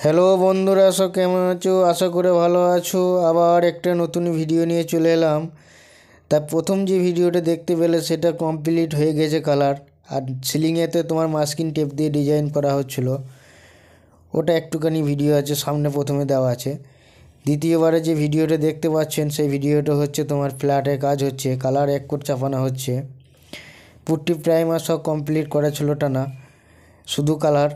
Hello বন্ধুরা, সব কেমন আছো? আশা করে ভালো আছো। আবার একটা নতুন ভিডিও নিয়ে চলে এলাম। তা প্রথম যে ভিডিওটা দেখতে পেলে সেটা কমপ্লিট হয়ে গেছে কালার, আর সিলিংয়েতে তোমার মাস্কিং টেপ দিয়ে ডিজাইন করা হচ্ছিলো, ওটা একটুখানি ভিডিও আছে সামনে প্রথমে দেওয়া আছে। দ্বিতীয়বারে যে ভিডিওটা দেখতে পাচ্ছেন সেই ভিডিওটা হচ্ছে তোমার ফ্ল্যাটে কাজ হচ্ছে, কালার এক কোট চাপানো হচ্ছে। পুট্টি প্রাইমার সব কমপ্লিট করা ছিল টানা, শুধু কালার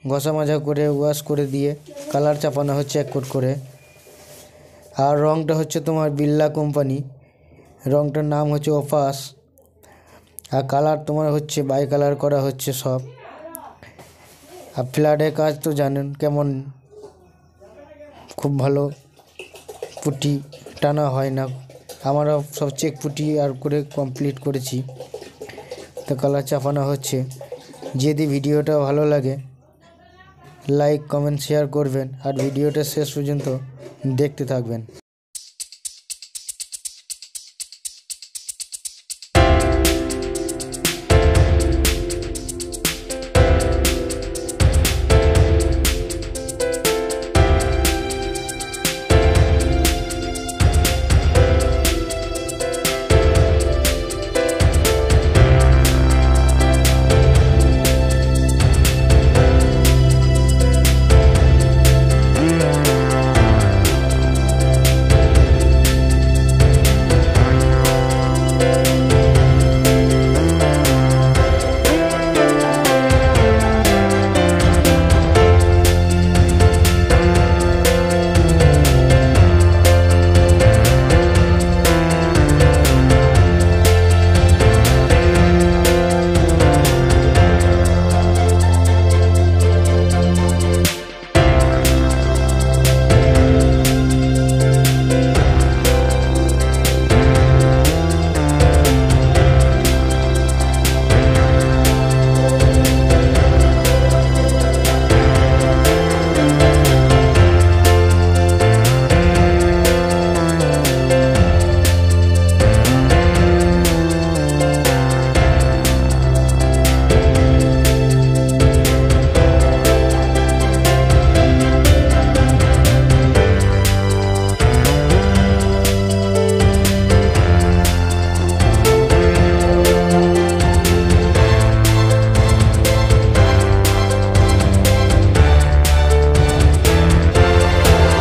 ঘষা মাজা করে ওয়াশ করে দিয়ে কালার চাপানো হচ্ছে এক কোট করে। আর রঙটা হচ্ছে তোমার বিড়লা কোম্পানি, রঙটার নাম হচ্ছে ওপাস। আর কালার তোমার হচ্ছে বাই কালার করা হচ্ছে সব। আর ফ্ল্যাটের কাজ তো জানেন কেমন, খুব ভালো পুটি টানা হয় না। আমরা সব চেক পুটি আর করে কমপ্লিট করেছি, তো কালার চাপানো হচ্ছে। যদি ভিডিওটা ভালো লাগে লাইক কমেন্ট শেয়ার করবেন, আর ভিডিওটা শেষ পর্যন্ত দেখতে থাকবেন।